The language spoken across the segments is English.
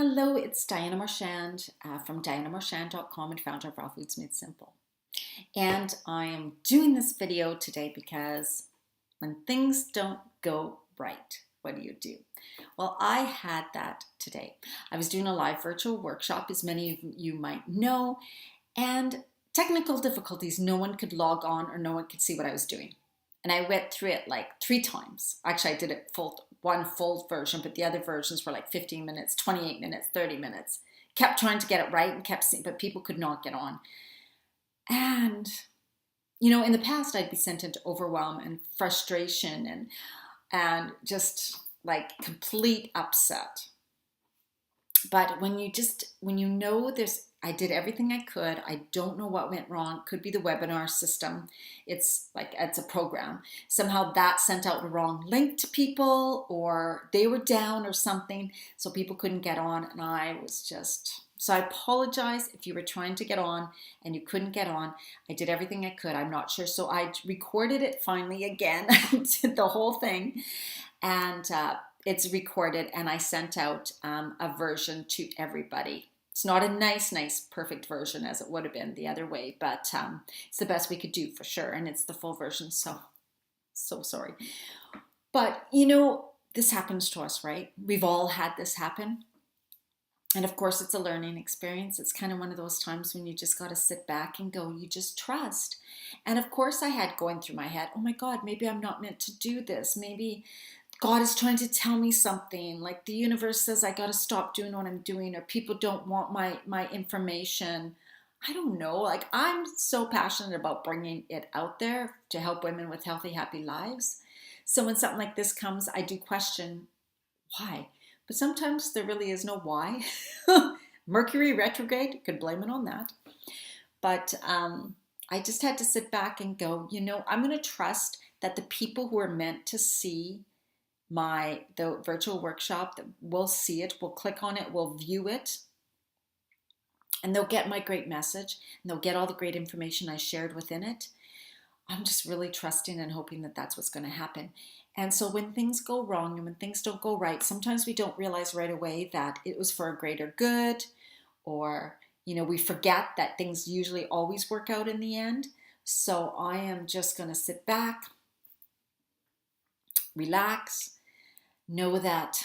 Hello, it's Diana Marchand from dianamarchand.com and founder of Raw Foods Made Simple. And I am doing this video today because when things don't go right, what do? Well, I had that today. I was doing a live virtual workshop, as many of you might know, and technical difficulties. No one could log on or no one could see what I was doing. And I went through it like 3 times. Actually, I did it one full version, but the other versions were like 15 minutes, 28 minutes, 30 minutes. Kept trying to get it right and kept seeing, but people could not get on. And, in the past, I'd be sent into overwhelm and frustration and just like complete upset. But when you know I did everything I could. I don't know what went wrong. Could be the webinar system. It's a program. Somehow that sent out the wrong link to people, or they were down or something, so people couldn't get on. And so I apologize if you were trying to get on and you couldn't get on. I did everything I could. I'm not sure. So I recorded it finally again, did the whole thing. And it's recorded, and I sent out a version to everybody. It's not a nice, perfect version as it would have been the other way, but it's the best we could do for sure, and it's the full version, so sorry. But, this happens to us, right? We've all had this happen, and of course it's a learning experience. It's kind of one of those times when you just got to sit back and go, you just trust. And of course I had going through my head, oh my God, maybe I'm not meant to do this. Maybe God is trying to tell me something, like the universe says I got to stop doing what I'm doing, or people don't want my information. I don't know. Like, I'm so passionate about bringing it out there to help women with healthy, happy lives. So when something like this comes, I do question why. But sometimes there really is no why. Mercury retrograde, could blame it on that. But I just had to sit back and go, I'm going to trust that the people who are meant to see the virtual workshop, that will see it, will click on it, will view it, and they'll get my great message, and they'll get all the great information I shared within it. I'm just really trusting and hoping that that's what's going to happen. And so when things go wrong and when things don't go right, sometimes we don't realize right away that it was for a greater good, or, we forget that things usually always work out in the end. So I am just going to sit back, relax, know that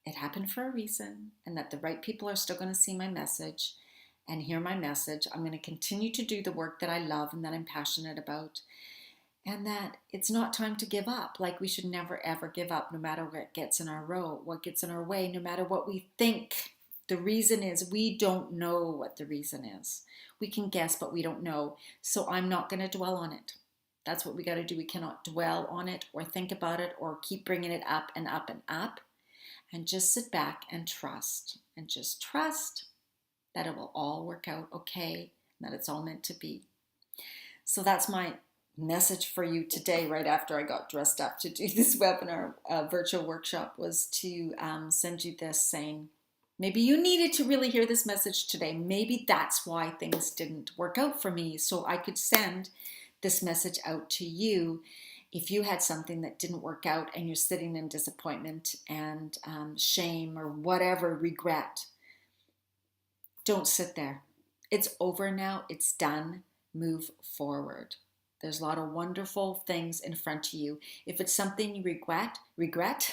it happened for a reason, and that the right people are still going to see my message and hear my message. I'm going to continue to do the work that I love and that I'm passionate about, and that it's not time to give up. Like, we should never ever give up, no matter what gets in our way, no matter what we think the reason is. We don't know what the reason is. We can guess, but we don't know. So I'm not going to dwell on it. That's what we got to do. We cannot dwell on it or think about it or keep bringing it up and up and up. And just sit back and trust. And just trust that it will all work out okay, and that it's all meant to be. So that's my message for you today, right after I got dressed up to do this webinar virtual workshop, was to send you this, saying, maybe you needed to really hear this message today. Maybe that's why things didn't work out for me. So I could send this message out to you if you had something that didn't work out and you're sitting in disappointment and shame or whatever, regret. Don't sit there. It's over now. It's done. Move forward. There's a lot of wonderful things in front of you. If it's something you regret,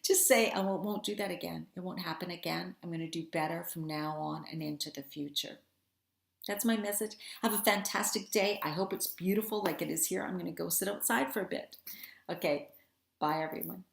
just say, I won't do that again. It won't happen again. I'm going to do better from now on and into the future. That's my message. Have a fantastic day. I hope it's beautiful like it is here. I'm going to go sit outside for a bit. Okay. Bye, everyone.